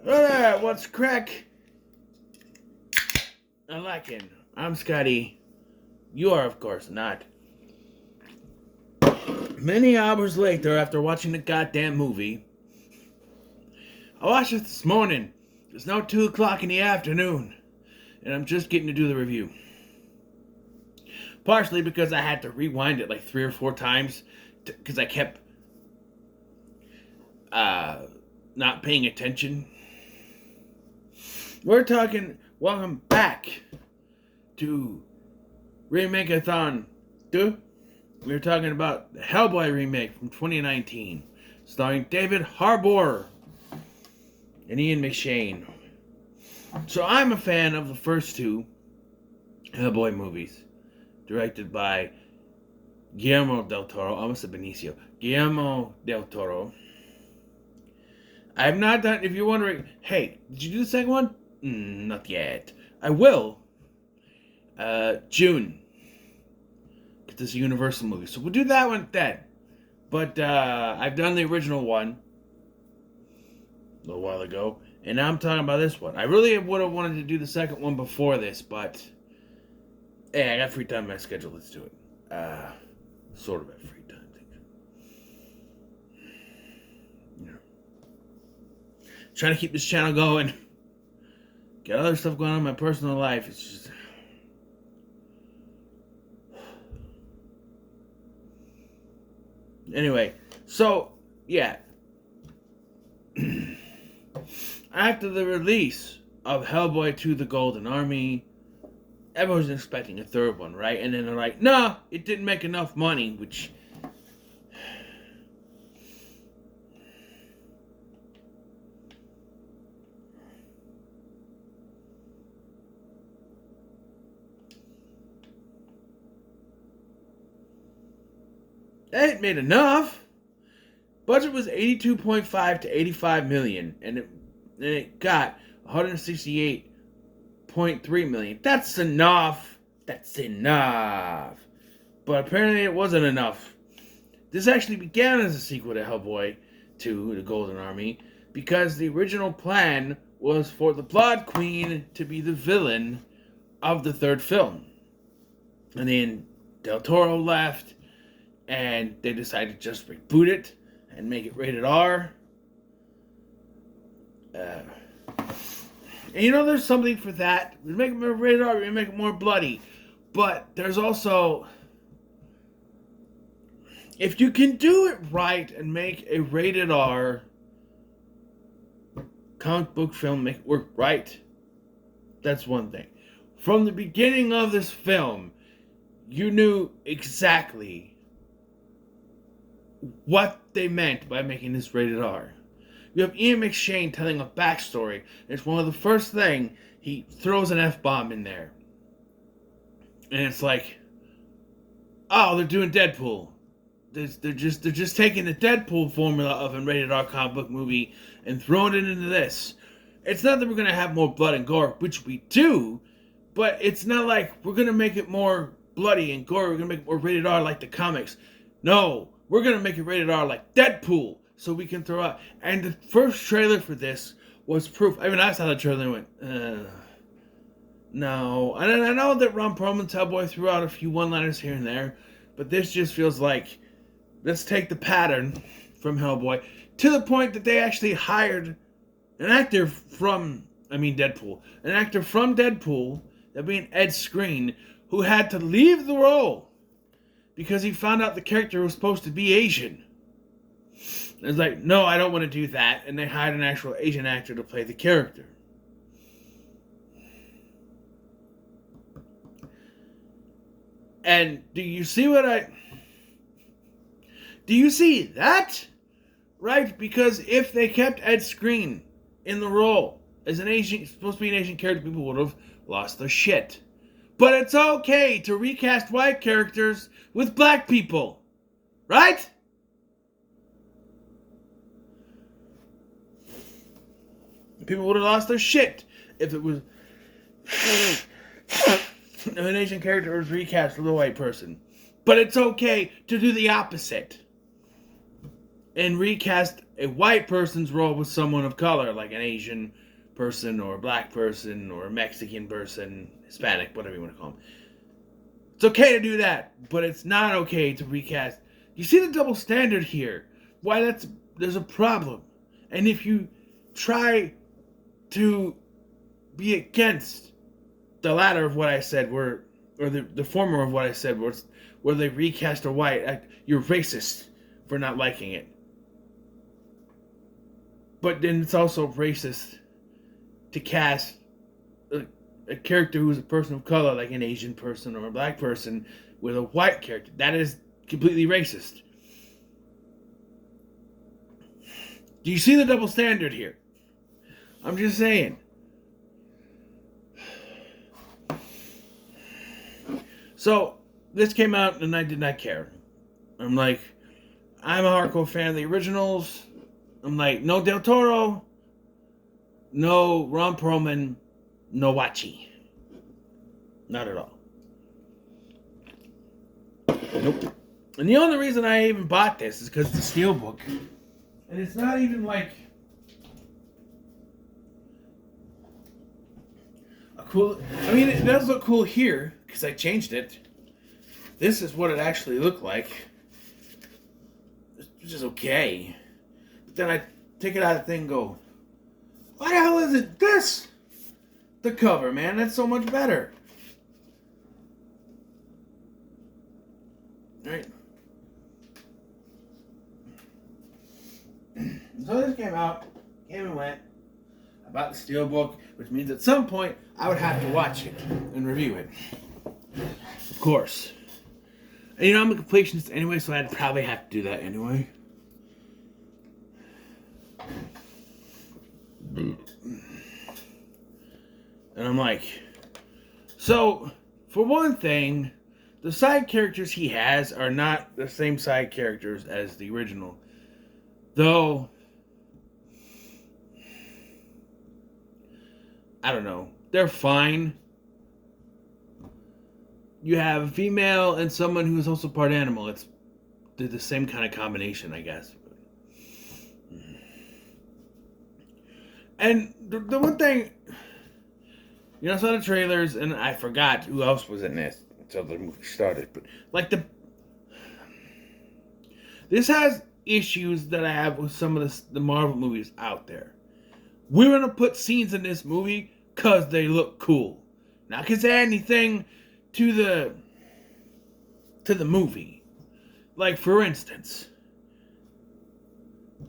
Hello there, what's crack? I like it. I'm Scotty. You are, of course, not. Many hours later, after watching the goddamn movie, I watched it this morning. It's now 2 o'clock in the afternoon, and I'm just getting to do the review. Partially because I had to rewind it like 3 or 4 times, because I kept not paying attention. Welcome back to Remake-A-Thon II. We're talking about the Hellboy remake from 2019, starring David Harbour and Ian McShane. So I'm a fan of the first two Hellboy movies, directed by Guillermo del Toro, almost a Benicio, Guillermo del Toro. I have not done, if you're wondering, hey, did you do the second one? Not yet. I will. June. Because it's a Universal movie. So we'll do that one then. But I've done the original one a little while ago. And now I'm talking about this one. I really would have wanted to do the second one before this, but hey, I got free time in my schedule. Let's do it. Sort of at free time. You know. Trying to keep this channel going. Got other stuff going on in my personal life. It's just... Anyway, so, yeah. After the release of Hellboy 2: The Golden Army, everyone was expecting a third one, right? And then they're like, no, it didn't make enough money, which... It made enough. Budget was 82.5 to 85 million, and it got 168.3 million. That's enough. That's enough. But apparently it wasn't enough. This actually began as a sequel to Hellboy 2: The Golden Army, because the original plan was for the Blood Queen to be the villain of the third film. And then Del Toro left, and they decided to just reboot it and make it rated R. And you know, there's something for that. We make it more rated R, we make it more bloody. But there's also... If you can do it right and make a rated R comic book film, make it work right, that's one thing. From the beginning of this film, you knew exactly what they meant by making this rated R. You have Ian McShane telling a backstory. It's one of the first thing, he throws an F-bomb in there. And it's like, oh, they're doing Deadpool. They're just taking the Deadpool formula of a rated R comic book movie and throwing it into this. It's not that we're going to have more blood and gore, which we do, but it's not like we're going to make it more bloody and gory. We're going to make it more rated R like the comics. No. We're going to make it rated R like Deadpool, so we can throw out. And the first trailer for this was proof. I mean, I saw the trailer and went, no. And I know that Ron Perlman's Hellboy threw out a few one-liners here and there, but this just feels like, let's take the pattern from Hellboy, to the point that they actually hired an actor from, Deadpool. An actor from Deadpool, that being Ed Skrein, who had to leave the role because he found out the character was supposed to be Asian. It's like, no, I don't want to do that. And they hired an actual Asian actor to play the character. And do you see do you see that? Right? Because if they kept Ed Skrein in the role as an Asian, supposed to be an Asian character, people would have lost their shit. But it's okay to recast white characters with black people. Right? People would have lost their shit if it was an Asian character was recast with a white person. But it's okay to do the opposite and recast a white person's role with someone of color, like an Asian person or a black person or a Mexican person, Hispanic, whatever you want to call them. It's okay to do that, but it's not okay to recast. You see the double standard here? Why there's a problem. And if you try to be against the latter of what I said, or the former of what I said, where they recast a white, you're racist for not liking it. But then it's also racist to cast a character who's a person of color, like an Asian person or a black person, with a white character. That is completely racist. Do you see the double standard here? I'm just saying. So, this came out and I did not care. I'm like, I'm a hardcore fan of the originals. I'm like, no Del Toro, no Ron Perlman, no Wachi. Not at all. Nope. And the only reason I even bought this is because it's a steelbook. And it's not even like a cool... I mean, it does look cool here, because I changed it. This is what it actually looked like. Which is okay. But then I take it out of the thing and go, why the hell is it this? The cover, man, that's so much better. Right? So this came and went. I bought the steelbook, which means at some point I would have to watch it and review it. Of course. And you know, I'm a completionist anyway, so I'd probably have to do that anyway. And I'm like, so, for one thing, the side characters he has are not the same side characters as the original. Though, I don't know, they're fine. You have a female and someone who is also part animal. It's the same kind of combination, I guess. And the one thing, you know, I saw the trailers and I forgot who else was in this until the movie started. But like this has issues that I have with some of the Marvel movies out there. We're gonna put scenes in this movie because they look cool, not because they add anything to the movie. Like, for instance,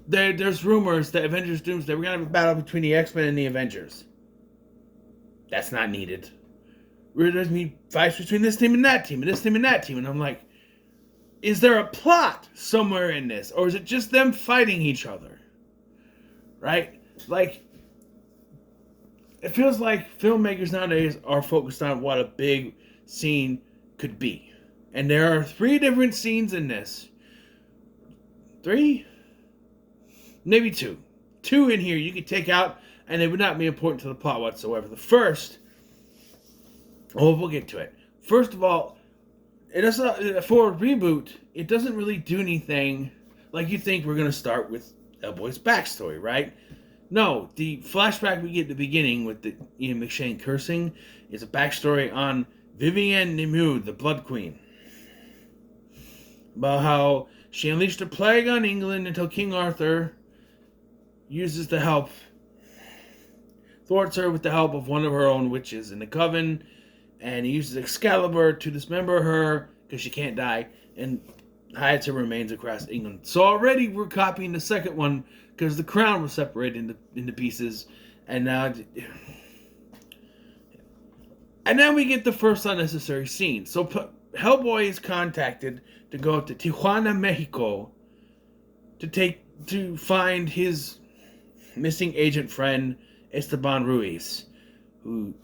there's rumors that Avengers Doomsday, we're gonna have a battle between the X-Men and the Avengers. That's not needed. There's fights between this team and that team, and this team and that team, and I'm like, is there a plot somewhere in this, or is it just them fighting each other? Right? Like, it feels like filmmakers nowadays are focused on what a big scene could be. And there are 3 different scenes in this. 3? Maybe 2. 2 in here you could take out, and they would not be important to the plot whatsoever. The first, we'll get to it. First of all, it doesn't, for a reboot, it doesn't really do anything like you think we're going to start with Hellboy's backstory, right? No, the flashback we get at the beginning with the Ian McShane cursing is a backstory on Vivienne Nimue, the Blood Queen. About how she unleashed a plague on England until King Arthur uses the help, thwarts her with the help of one of her own witches in the coven, and he uses Excalibur to dismember her because she can't die and hides her remains across England. So already we're copying the second one because the crown was separated into pieces, and now we get the first unnecessary scene. So Hellboy is contacted to go to Tijuana, Mexico, to find his missing agent friend Esteban Ruiz, who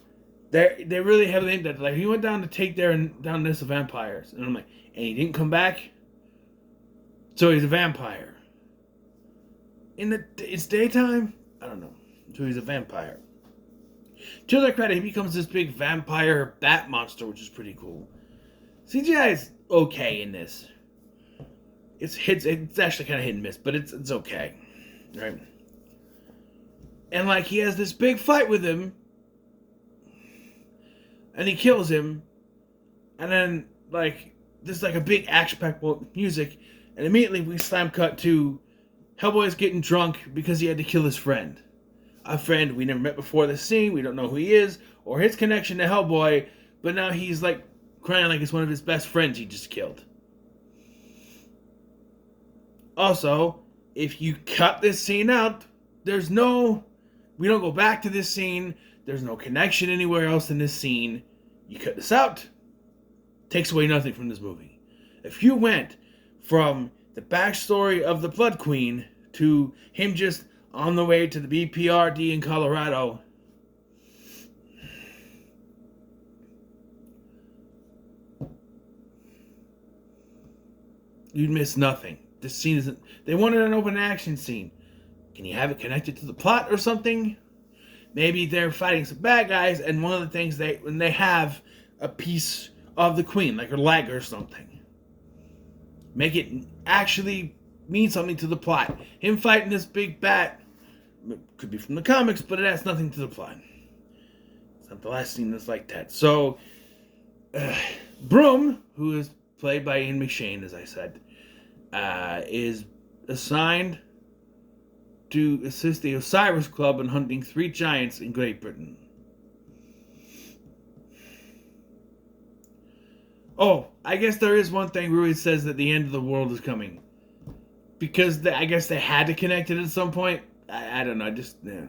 they really heavily aimed at. Like, he went down to take down this vampires, and I'm like, and he didn't come back, so he's a vampire. It's daytime? I don't know. So he's a vampire. To their credit, he becomes this big vampire bat monster, which is pretty cool. CGI is okay in this. It's actually kind of hit and miss, but it's okay. right? And like he has this big fight with him, and he kills him, and then like there's like a big action-packed music, and immediately we slam cut to Hellboy's getting drunk because he had to kill his friend. A friend we never met before this scene, we don't know who he is, or his connection to Hellboy, but now he's like crying like it's one of his best friends he just killed. Also, if you cut this scene out, we don't go back to this scene, there's no connection anywhere else in this scene. You cut this out, takes away nothing from this movie. If you went from the backstory of the Blood Queen to him just on the way to the BPRD in Colorado, you'd miss nothing. This scene isn't... They wanted an open action scene. Can you have it connected to the plot or something? Maybe they're fighting some bad guys, and one of the things when they have a piece of the Queen, like her leg or something, make it actually mean something to the plot. Him fighting this big bat could be from the comics, but it has nothing to the plot. It's not the last scene that's like that. So, Broom, who is played by Ian McShane, as I said, is assigned to assist the Osiris Club in hunting 3 giants in Great Britain. Oh, I guess there is one thing Rui says that the end of the world is coming. Because I guess they had to connect it at some point. I don't know, yeah.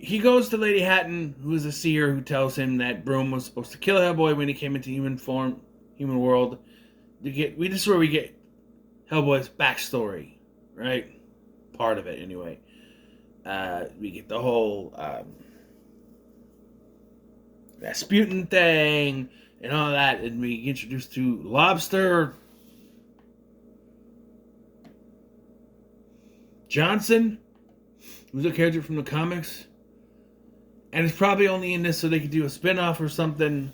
He goes to Lady Hatton, who is a seer, who tells him that Broom was supposed to kill Hellboy when he came into human world. This is where we get Hellboy's backstory, right? Part of it, anyway. We get the whole Rasputin thing and all that, and we get introduced to Lobster Johnson, who's a character from the comics. And it's probably only in this so they could do a spin-off or something.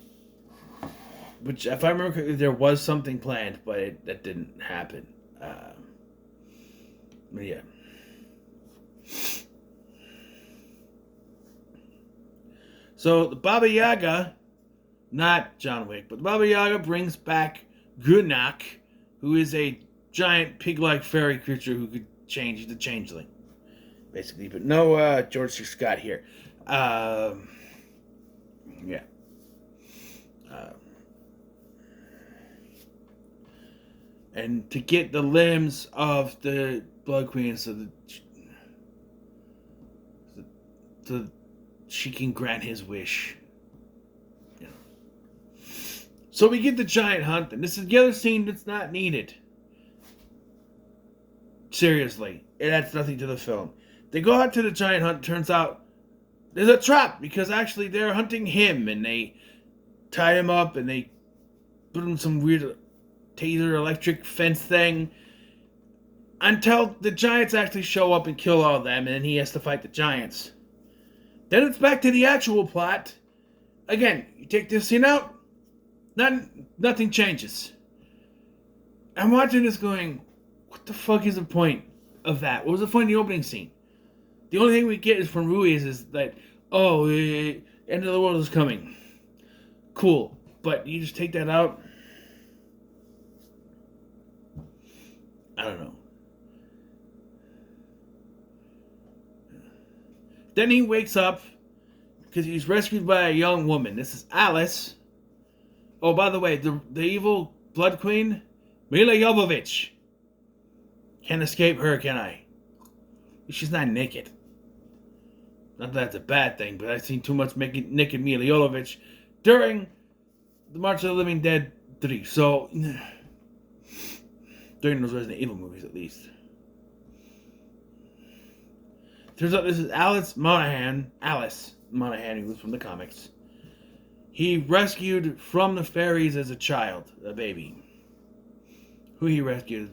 Which, if I remember correctly, there was something planned, but that didn't happen. But yeah. So, the Baba Yaga, not John Wick, but the Baba Yaga brings back Gunak, who is a giant pig-like fairy creature who could change the changeling. Basically, but no George C. Scott here. Yeah. And to get the limbs of the Blood Queen so she can grant his wish. You know. So we get the giant hunt, and this is the other scene that's not needed. Seriously. It adds nothing to the film. They go out to the giant hunt, turns out there's a trap, because actually they're hunting him, and they tie him up, and they put him in some weird taser electric fence thing, until the giants actually show up and kill all of them, and then he has to fight the giants. Then it's back to the actual plot. Again, you take this scene out, nothing changes. I'm watching this going, what the fuck is the point of that? What was the point of the opening scene? The only thing we get is from Ruiz is that, end of the world is coming. Cool. But you just take that out? I don't know. Then he wakes up because he's rescued by a young woman. This is Alice. Oh, by the way, the evil Blood Queen, Mila Jovovich. Can't escape her, can I? She's not naked. Not that that's a bad thing, but I've seen too much naked Mila Jovovich during the March of the Living Dead 3. So, during those Resident Evil movies, at least. Turns out this is Alice Monaghan, who was from the comics. He rescued from the fairies as a child, a baby. Who he rescued.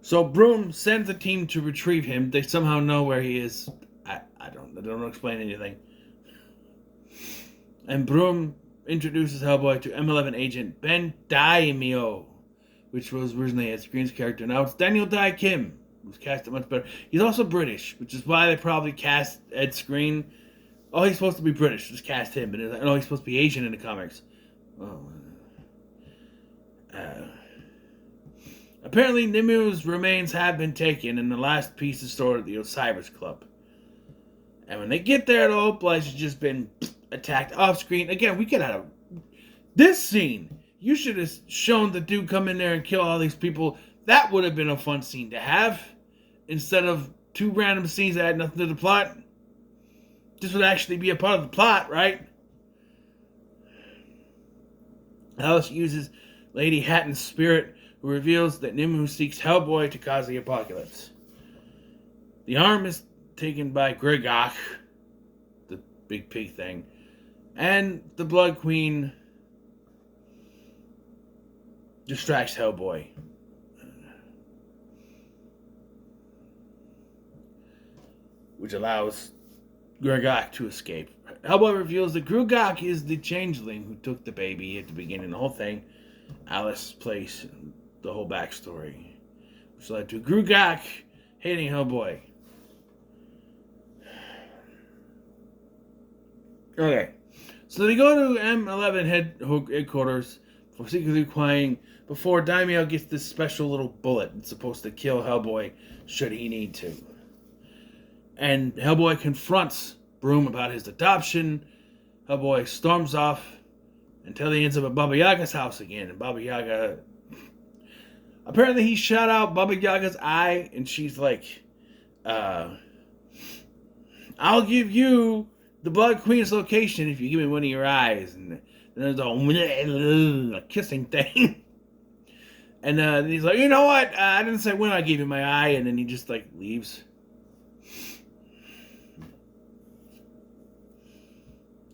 So Broom sends a team to retrieve him. They somehow know where he is. I don't explain anything. And Broom introduces Hellboy to M11 agent Ben Daimio, which was originally Ed Screen's character. Now it's Daniel Dai Kim, who's cast much better. He's also British, which is why they probably cast Ed Screen. Oh, he's supposed to be British. Just cast him. But no, he's supposed to be Asian in the comics. Oh. Apparently, Nimu's remains have been taken, and the last piece is stored at the Osiris Club. And when they get there, the whole place has just been attacked off screen. Again, we could have this scene. You should have shown the dude come in there and kill all these people. That would have been a fun scene to have, instead of two random scenes that had nothing to the plot. This would actually be a part of the plot, right? Alice uses Lady Hatton's spirit, who reveals that Nimue seeks Hellboy to cause the apocalypse. The arm is taken by Gregok, the big pig thing, and the Blood Queen distracts Hellboy. Which allows Gregok to escape. Hellboy reveals that Gregok is the changeling who took the baby at the beginning of the whole thing. Alice's place, the whole backstory. Which led to Gregok hating Hellboy. Okay. So they go to M11 headquarters for secretly acquiring before Daimyo gets this special little bullet that's supposed to kill Hellboy should he need to. And Hellboy confronts Broom about his adoption. Hellboy storms off until he ends up at Baba Yaga's house again. And Baba Yaga... Apparently he shot out Baba Yaga's eye, and she's like, I'll give you the Blood Queen's location if you give me one of your eyes. And there's a kissing thing. And then he's like, you know what? I didn't say when I gave you my eye. And then he just like leaves.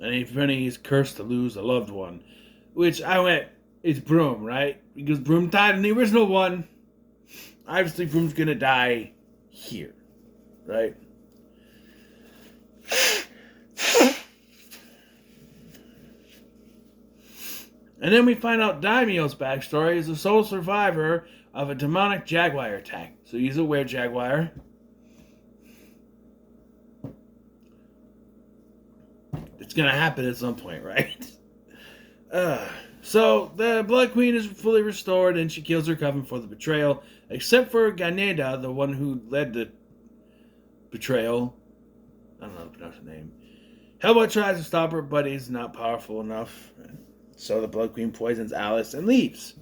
And apparently he's cursed to lose a loved one. Which I went, it's Broom, right? Because Broom died in the original one. Obviously Broom's gonna die here. Right? And then we find out Daimyo's backstory is a sole survivor of a demonic jaguar attack. So he's a were-jaguar. It's gonna happen at some point, right? So the Blood Queen is fully restored and she kills her coven for the betrayal, except for Ganeda, the one who led the betrayal. I don't know how to pronounce her name. Hellboy tries to stop her, but he's not powerful enough. So the Blood Queen poisons Alice and leaves.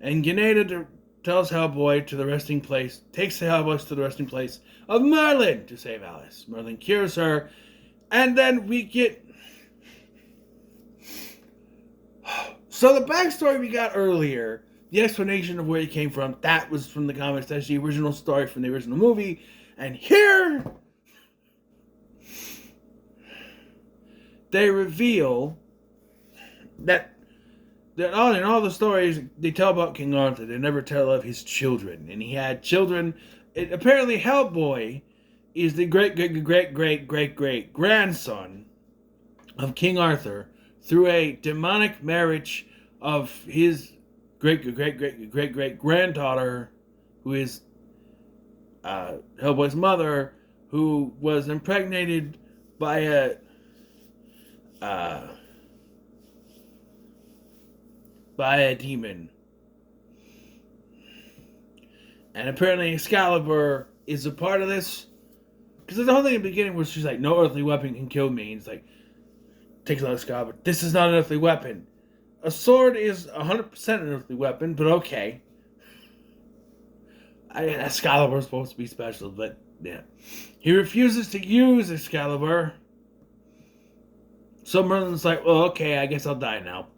And Ganeda tells Hellboy to the resting place, takes the Hellboy to the resting place of Merlin to save Alice. Merlin cures her, and then we get... So the backstory we got earlier, the explanation of where he came from, that was from the comics. That's the original story from the original movie. And here, they reveal that in all the stories they tell about King Arthur, they never tell of his children. And he had children. Apparently Hellboy is the great grandson of King Arthur through a demonic marriage of his great granddaughter, who is Hellboy's mother, who was impregnated by a demon. And apparently Excalibur is a part of this. Because the whole thing in the beginning was she's like, no earthly weapon can kill me. And it's like, takes out Excalibur. This is not an earthly weapon. A sword is 100% an earthly weapon, but okay. Excalibur is supposed to be special, but yeah. He refuses to use Excalibur. So Merlin's like, well, okay, I guess I'll die now.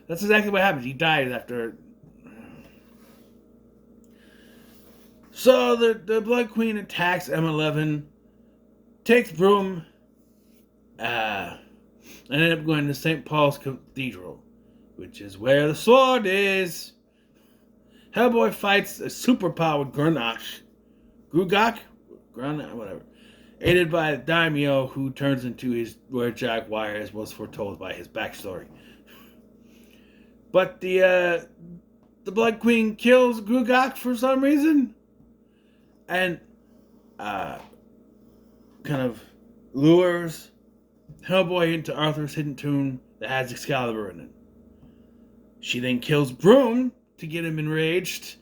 That's exactly what happens. He dies after. So the Blood Queen attacks M11, takes Broom, and ended up going to St. Paul's Cathedral, which is where the sword is. Hellboy fights a superpowered Gregok, whatever, aided by the daimyo who turns into his Lord Jaguar as was foretold by his backstory. But the Blood Queen kills Grugak for some reason, and kind of lures Hellboy into Arthur's hidden tomb that has Excalibur in it. She then kills Broom to get him enraged,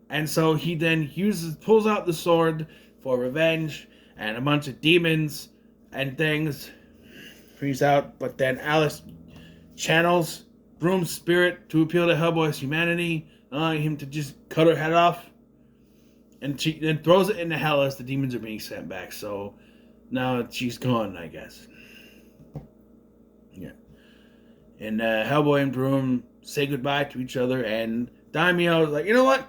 and so he then pulls out the sword for revenge, and a bunch of demons and things freeze out. But then Alice channels Broom's spirit to appeal to Hellboy's humanity, allowing him to just cut her head off, and she then throws it into hell as the demons are being sent back. So now she's gone, I guess. Yeah. And Hellboy and Broom say goodbye to each other, and Daimyo is like, you know what?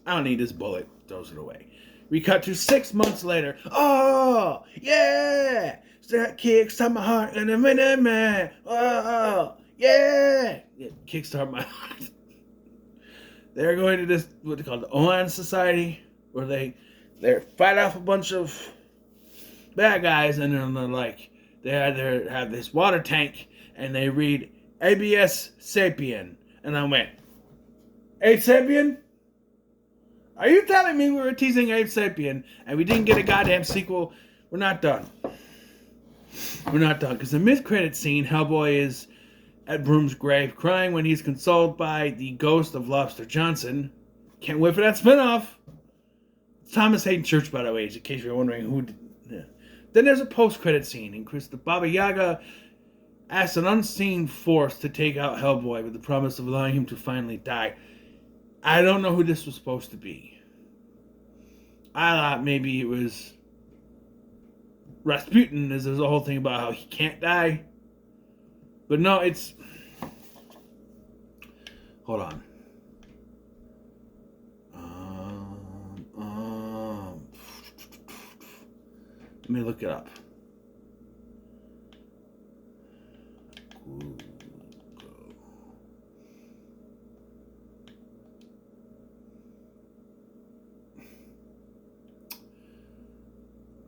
I don't need this bullet. Throws it away. We cut to 6 months later. Oh, yeah! That kickstart my heart in a minute, man. Oh, yeah! It kickstart my heart. They're going to this, what they call the Oan Society, where they fight off a bunch of bad guys, and then they're like, they have this water tank, and they read ABS Sapien. And I went, Abe Sapien? Are you telling me we were teasing Abe Sapien and we didn't get a goddamn sequel? We're not done. We're not done. Because the mid-credit scene, Hellboy is at Broom's grave crying when he's consoled by the ghost of Lobster Johnson. Can't wait for that spinoff. It's Thomas Hayden Church, by the way, in case you're wondering who did. Yeah. Then there's a post-credit scene in which the Baba Yaga asks an unseen force to take out Hellboy with the promise of allowing him to finally die. I don't know who this was supposed to be. I thought maybe it was Rasputin, as there's a whole thing about how he can't die. But no, it's... Hold on. Let me look it up.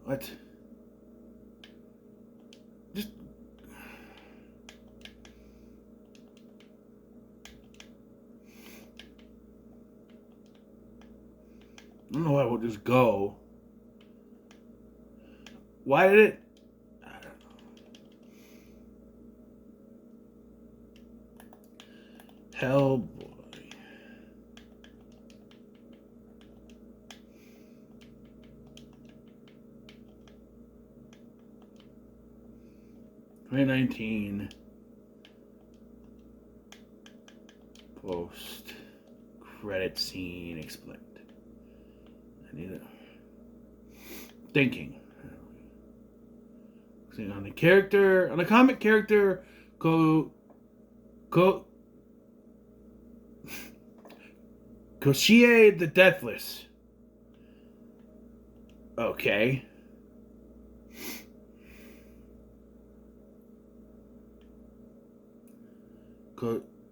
What? Just... I don't know why I would just go. Why did it... I don't know. Hellboy. (2019) post credit scene explained. I need it. Thinking. On the character, on the comic character, Koshie the Deathless. Okay.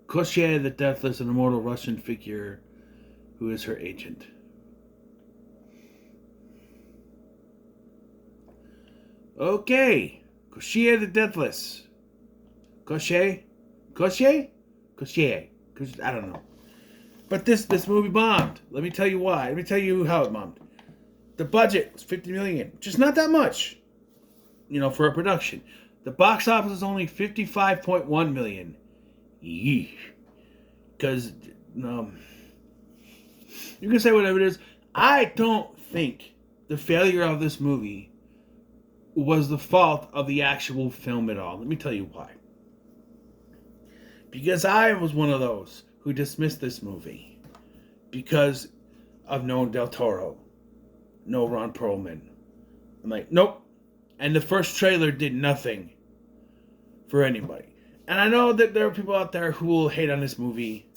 Koshie the Deathless, an immortal Russian figure who is her agent. Okay. Koshie the Deathless. Koshie? I don't know. But this movie bombed. Let me tell you why. Let me tell you how it bombed. The budget was $50 million, which is not that much, for a production. The box office is only $55.1 million. Yeesh. Because, you can say whatever it is. I don't think the failure of this movie was the fault of the actual film at all. Let me tell you why. Because I was one of those who dismissed this movie because of no Del Toro, no Ron Perlman. I'm like, nope. And the first trailer did nothing for anybody. And I know that there are people out there who will hate on this movie.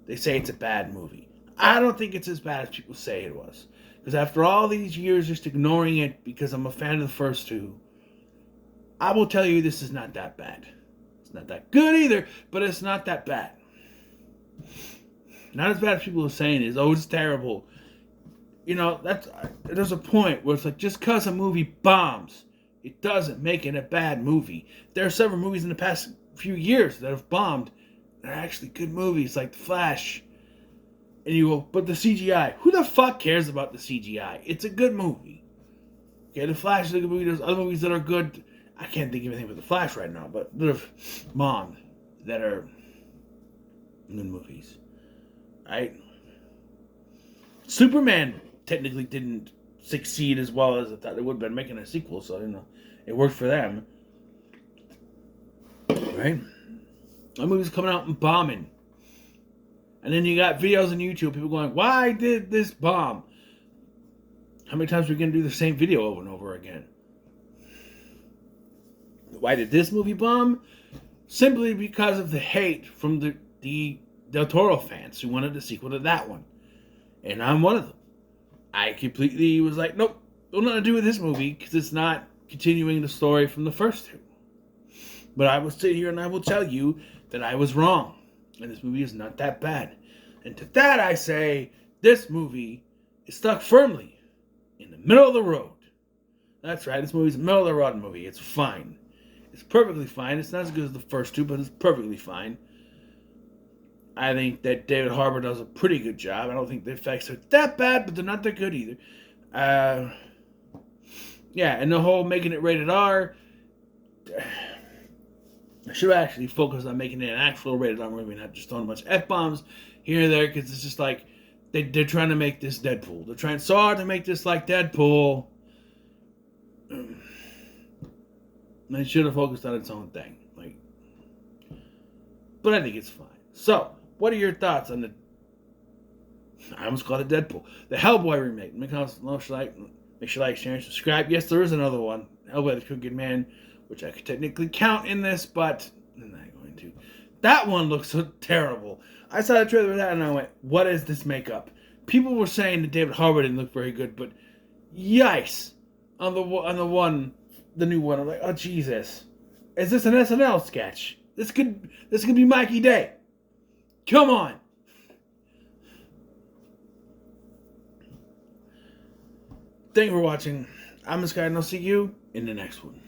They say it's a bad movie. I don't think it's as bad as people say it was. Because after all these years just ignoring it because I'm a fan of the first two, I will tell you this is not that bad. It's not that good either, but it's not that bad. Not as bad as people are saying it is. Oh, it's terrible. there's a point where it's like, just because a movie bombs, it doesn't make it a bad movie. There are several movies in the past few years that have bombed. They're actually good movies, like The Flash. And you go, but the CGI. Who the fuck cares about the CGI? It's a good movie. Okay, The Flash is a good movie. There's other movies that are good. I can't think of anything but The Flash right now, but that have bombed that are good movies. Right? Superman technically didn't succeed as well as I thought it would have been making a sequel, so it worked for them. Right? That movie's coming out and bombing. And then you got videos on YouTube, people going, why did this bomb? How many times are we going to do the same video over and over again? Why did this movie bomb? Simply because of the hate from the Del Toro fans who wanted a sequel to that one. And I'm one of them. I completely was like, nope, don't nothing to do with this movie because it's not continuing the story from the first two. But I will sit here and I will tell you that I was wrong. And this movie is not that bad. And to that I say, this movie is stuck firmly in the middle of the road. That's right, this movie's a middle of the road movie. It's fine. It's perfectly fine. It's not as good as the first two, but it's perfectly fine. I think that David Harbour does a pretty good job. I don't think the effects are that bad, but they're not that good either. Yeah, and the whole making it rated R, I should actually focus on making it an actual rated R movie, not just throwing a bunch of F-bombs here and there, because it's just like, they're trying to make this Deadpool. They're trying so hard to make this like Deadpool. They should have focused on its own thing. But I think it's fine. So, what are your thoughts on I almost called it Deadpool. The Hellboy remake. Make sure you like, share, and subscribe. Yes, there is another one. Hellboy the Crooked Man, which I could technically count in this, but I'm not going to. That one looks so terrible. I saw the trailer for that and I went, what is this makeup? People were saying that David Harbour didn't look very good, but yikes. On the new one, I'm like, oh Jesus. Is this an SNL sketch? This could be Mikey Day. Come on. Thank you for watching. I'm this guy and I'll see you in the next one.